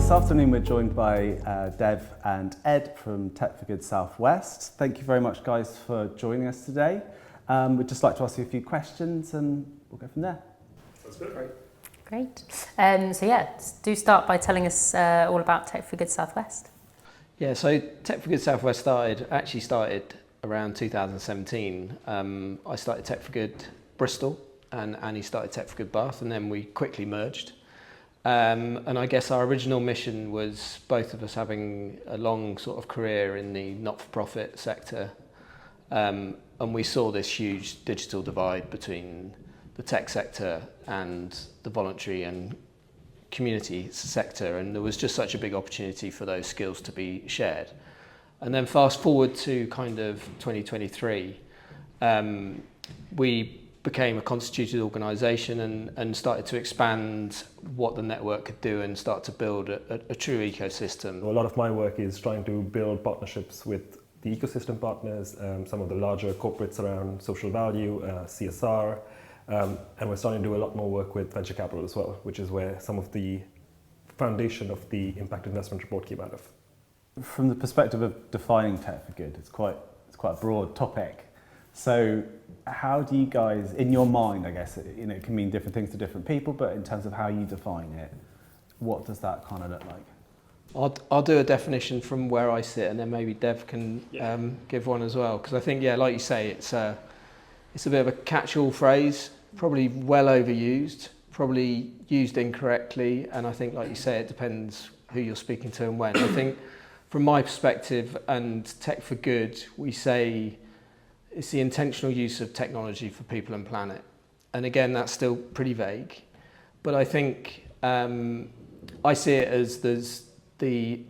This afternoon we're joined by Dev and Ed from Tech4Good South West. Thank you very much, guys, for joining us today. We'd just like to ask you a few questions and we'll go from there. That's good. Great. Do start by telling us all about Tech4Good South West. Yeah, so Tech4Good South West started around 2017. I started Tech4Good Bristol and Annie started Tech4Good Bath, and then we quickly merged. And I guess our original mission was both of us having a long sort of career in the not-for-profit sector, and we saw this huge digital divide between the tech sector and the voluntary and community sector, and there was just such a big opportunity for those skills to be shared. And then fast forward to kind of 2023, we became a constituted organisation and started to expand what the network could do and start to build a true ecosystem. A lot of my work is trying to build partnerships with the ecosystem partners, some of the larger corporates around social value, CSR, and we're starting to do a lot more work with venture capital as well, which is where some of the foundation of the impact investment report came out of. From the perspective of defining Tech4Good, it's quite a broad topic. So how do you guys, in your mind, I guess, it can mean different things to different people, but in terms of how you define it, what does that kind of look like? I'll do a definition from where I sit, and then maybe Dev can give one as well, because I think, like you say, it's a bit of a catch-all phrase, probably well overused, probably used incorrectly, and I think, like you say, it depends who you're speaking to and when. I think from my perspective and Tech4Good, we say it's the intentional use of technology for people and planet. And again, that's still pretty vague, but I think I see it as there's the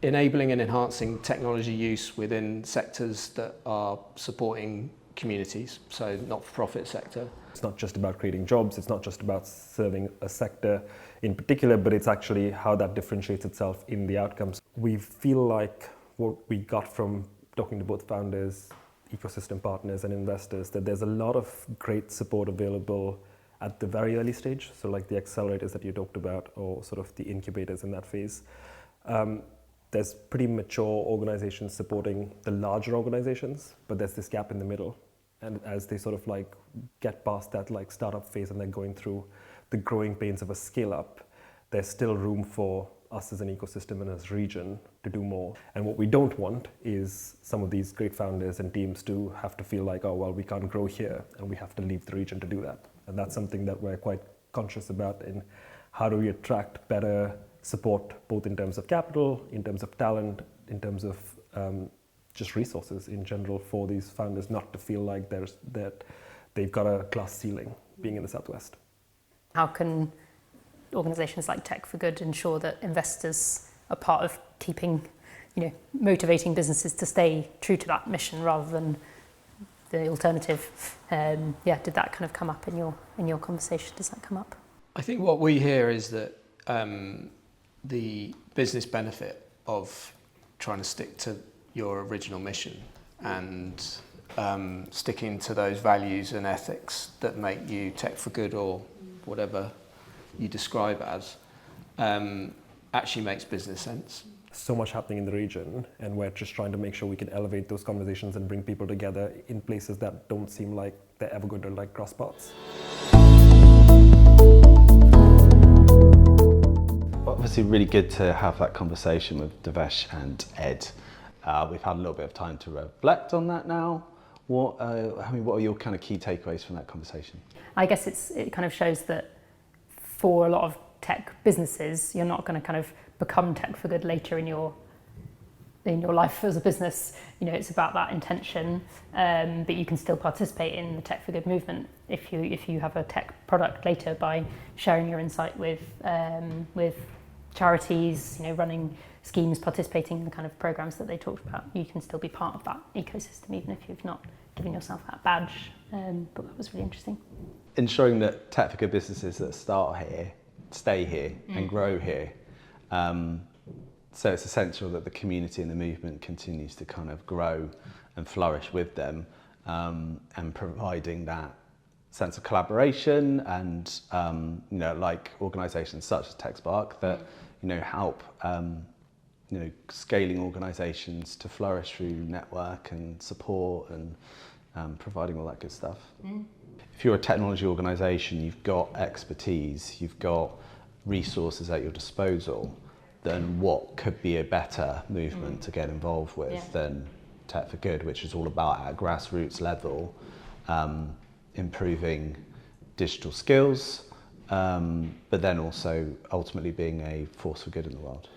enabling and enhancing technology use within sectors that are supporting communities, so not-for-profit sector. It's not just about creating jobs, it's not just about serving a sector in particular, but it's actually how that differentiates itself in the outcomes. We feel like what we got from talking to both founders, ecosystem partners and investors, that there's a lot of great support available at the very early stage, so like the accelerators that you talked about, or sort of the incubators in that phase. There's pretty mature organizations supporting the larger organizations, but there's this gap in the middle. And as they sort of like get past that like startup phase and they're going through the growing pains of a scale up, there's still room for us as an ecosystem and as a region to do more. And what we don't want is some of these great founders and teams to have to feel like, oh, well, we can't grow here and we have to leave the region to do that. And that's something that we're quite conscious about in how do we attract better support, both in terms of capital, in terms of talent, in terms of just resources in general for these founders not to feel like that they've got a glass ceiling being in the Southwest. How can organisations like Tech4Good ensure that investors are part of keeping, motivating businesses to stay true to that mission rather than the alternative? Did that kind of come up in your conversation? Does that come up? I think what we hear is that the business benefit of trying to stick to your original mission and sticking to those values and ethics that make you Tech4Good or whatever you describe as, actually makes business sense. So much happening in the region, and we're just trying to make sure we can elevate those conversations and bring people together in places that don't seem like they're ever going to like cross paths. Obviously really good to have that conversation with Dhevesh and Ed. We've had a little bit of time to reflect on that now. What are your kind of key takeaways from that conversation? I guess it kind of shows that for a lot of tech businesses, you're not going to kind of become Tech4Good later in your life as a business. It's about that intention, but you can still participate in the Tech4Good movement if you have a tech product later by sharing your insight with charities, running schemes, participating in the kind of programs that they talked about. You can still be part of that ecosystem even if you've not given yourself that badge. But that was really interesting. Ensuring that Tech4Good businesses that start here stay here and grow here. So it's essential that the community and the movement continues to kind of grow and flourish with them, and providing that sense of collaboration and like organisations such as techSPARK that help scaling organisations to flourish through network and support and providing all that good stuff. If you're a technology organisation, you've got expertise, you've got resources at your disposal, then what could be a better movement to get involved with than Tech4Good, which is all about at a grassroots level improving digital skills, but then also ultimately being a force for good in the world.